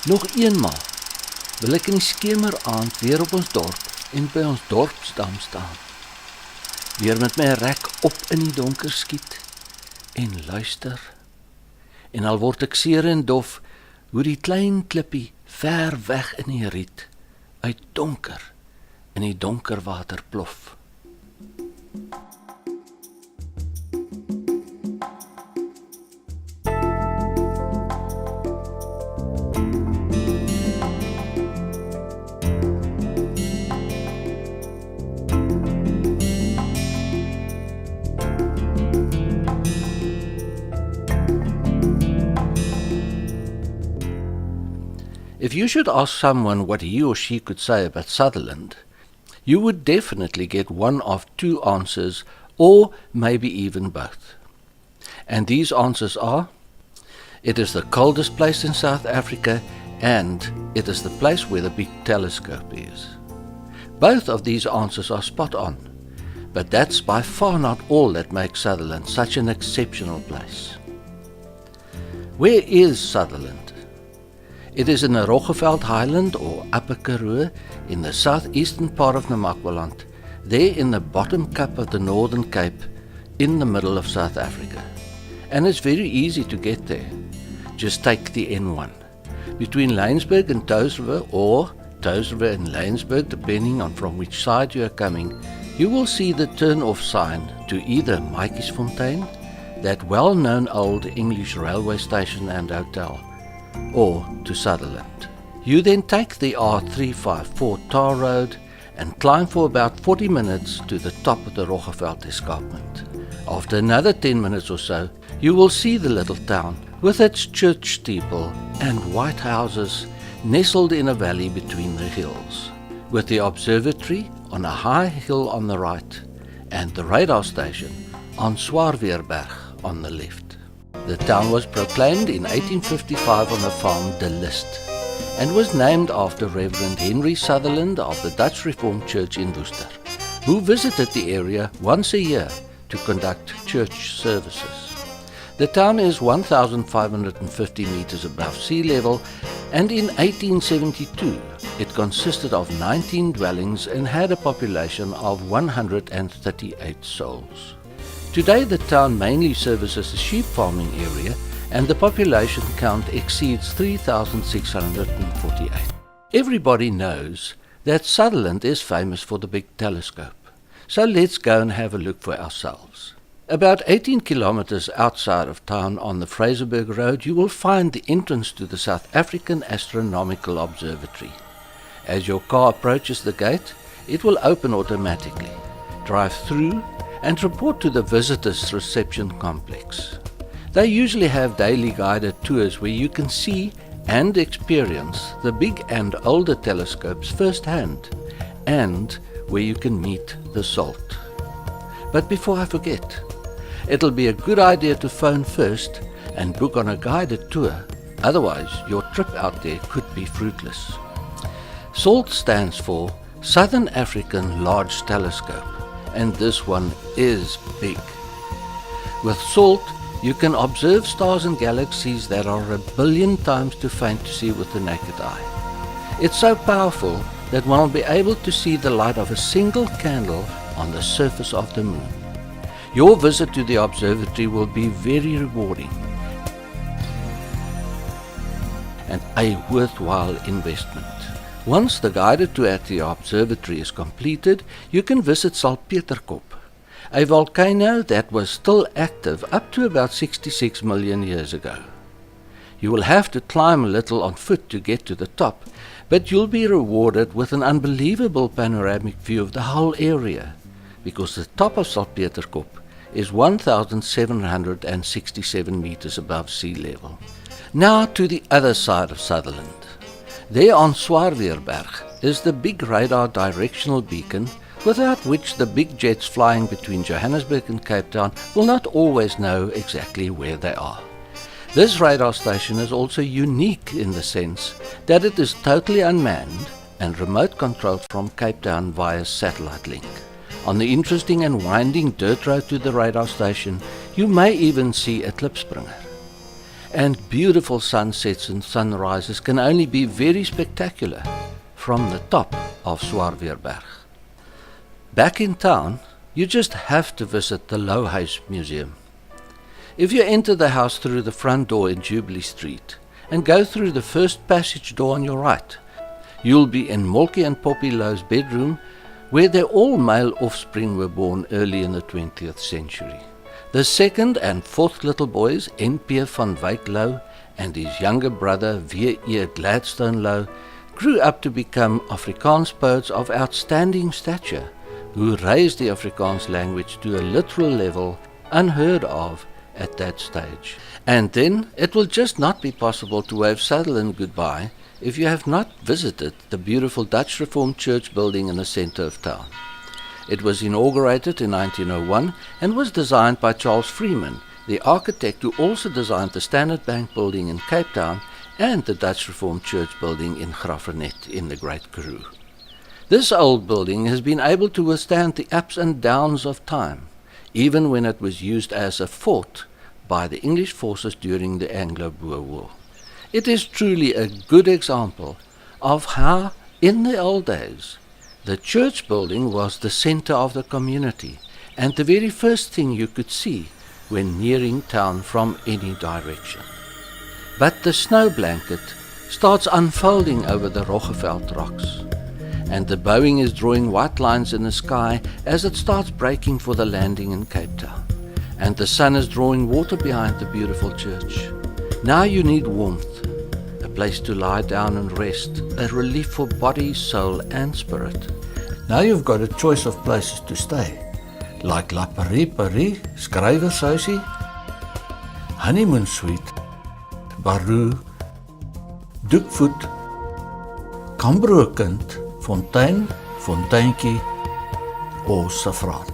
Nog eenmaal wil ek in die skemeraand weer op ons dorp en by ons dorpsdam staan. Weer met my rek op in die donker skiet en luister. En al word ek seer en dof, hoe die klein klippie ver weg in die riet, uit donker in die donker water plof. If you should ask someone what he or she could say about Sutherland, you would definitely get one of two answers, or maybe even both. And these answers are, it is the coldest place in South Africa, and it is the place where the big telescope is. Both of these answers are spot on, but that's by far not all that makes Sutherland such an exceptional place. Where is Sutherland? It is in the Roggeveld Highland or Upper Karoo in the southeastern part of Namakwaland, there in the bottom cup of the Northern Cape in the middle of South Africa. And it's very easy to get there. Just take the N1. Between Laingsburg and Touws River, or Touws River and Laingsburg, depending on from which side you are coming, you will see the turn-off sign to either Maatjiesfontein, that well-known old English railway station and hotel, or to Sutherland. You then take the R354 tar road and climb for about 40 minutes to the top of the Roggeveld escarpment. After another 10 minutes or so, you will see the little town with its church steeple and white houses nestled in a valley between the hills, with the observatory on a high hill on the right and the radar station on Swarweerberg on the left. The town was proclaimed in 1855 on the farm De List and was named after Reverend Henry Sutherland of the Dutch Reformed Church in Worcester, who visited the area once a year to conduct church services. The town is 1,550 meters above sea level, and in 1872 it consisted of 19 dwellings and had a population of 138 souls. Today the town mainly services a sheep farming area, and the population count exceeds 3,648. Everybody knows that Sutherland is famous for the big telescope, so let's go and have a look for ourselves. About 18 kilometers outside of town on the Fraserburg Road, you will find the entrance to the South African Astronomical Observatory. As your car approaches the gate, it will open automatically. Drive through and report to the visitors' reception complex. They usually have daily guided tours where you can see and experience the big and older telescopes firsthand, and where you can meet the salt. But before I forget, it'll be a good idea to phone first and book on a guided tour, otherwise your trip out there could be fruitless. SALT stands for Southern African Large Telescope, and this one is big. With SALT, you can observe stars and galaxies that are 1 billion times too faint to see with the naked eye. It's so powerful that one will be able to see the light of a single candle on the surface of the moon. Your visit to the observatory will be very rewarding and a worthwhile investment. Once the guided tour at the observatory is completed, you can visit Salpeterkop, a volcano that was still active up to about 66 million years ago. You will have to climb a little on foot to get to the top, but you'll be rewarded with an unbelievable panoramic view of the whole area, because the top of Salpeterkop is 1,767 meters above sea level. Now to the other side of Sutherland. There on Swarweerberg is the big radar directional beacon, without which the big jets flying between Johannesburg and Cape Town will not always know exactly where they are. This radar station is also unique in the sense that it is totally unmanned and remote controlled from Cape Town via satellite link. On the interesting and winding dirt road to the radar station, you may even see a klipspringer. and beautiful sunsets and sunrises can only be very spectacular from the top of Swartweerberg. Back in town, you just have to visit the Louwhuis Museum. If you enter the house through the front door in Jubilee Street and go through the first passage door on your right, you'll be in Moltke and Poppy Louw's bedroom, where their all-male offspring were born early in the 20th century. The second and fourth little boys, N.P. van Wyk Louw and his younger brother, V.E. Gladstone Louw, grew up to become Afrikaans poets of outstanding stature, who raised the Afrikaans language to a literal level unheard of at that stage. And then it will just not be possible to wave Sutherland goodbye if you have not visited the beautiful Dutch Reformed Church building in the centre of town. It was inaugurated in 1901 and was designed by Charles Freeman, the architect who also designed the Standard Bank building in Cape Town and the Dutch Reformed Church building in Graaff-Reinet in the Great Karoo. This old building has been able to withstand the ups and downs of time, even when it was used as a fort by the English forces during the Anglo-Boer War. It is truly a good example of how, in the old days, the church building was the center of the community and the very first thing you could see when nearing town from any direction. But the snow blanket starts unfolding over the Roggeveld rocks, and the Boeing is drawing white lines in the sky as it starts breaking for the landing in Cape Town, and the sun is drawing water behind the beautiful church. Now you need warmth, a place to lie down and rest, a relief for body, soul and spirit. Now you've got a choice of places to stay, like La Paris, Skrywershuisie, Honeymoon Suite, Baroo, Doekvoet, Kambroekind, Fontein, Fonteintjie or Saffron.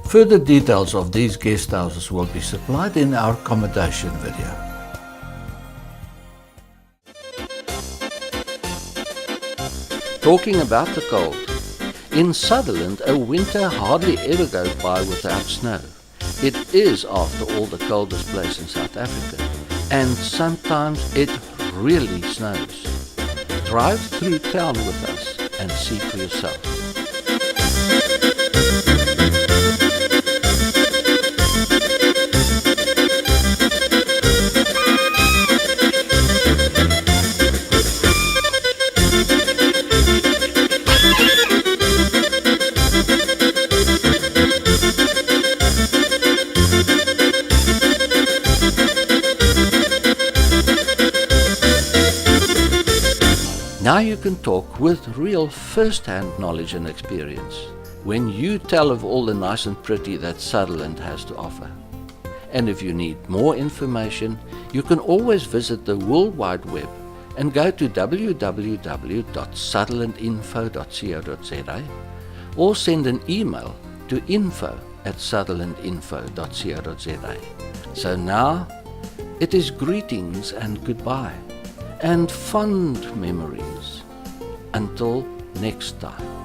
Further details of these guest houses will be supplied in our accommodation video. Talking about the cold, in Sutherland a winter hardly ever goes by without snow. It is, after all, the coldest place in South Africa, and sometimes it really snows. Drive through town with us and see for yourself. Now you can talk with real first-hand knowledge and experience when you tell of all the nice and pretty that Sutherland has to offer. And if you need more information, you can always visit the World Wide Web and go to www.sutherlandinfo.co.za or send an email to info@sutherlandinfo.co.za. So now it is greetings and goodbye and fond memories. Until next time.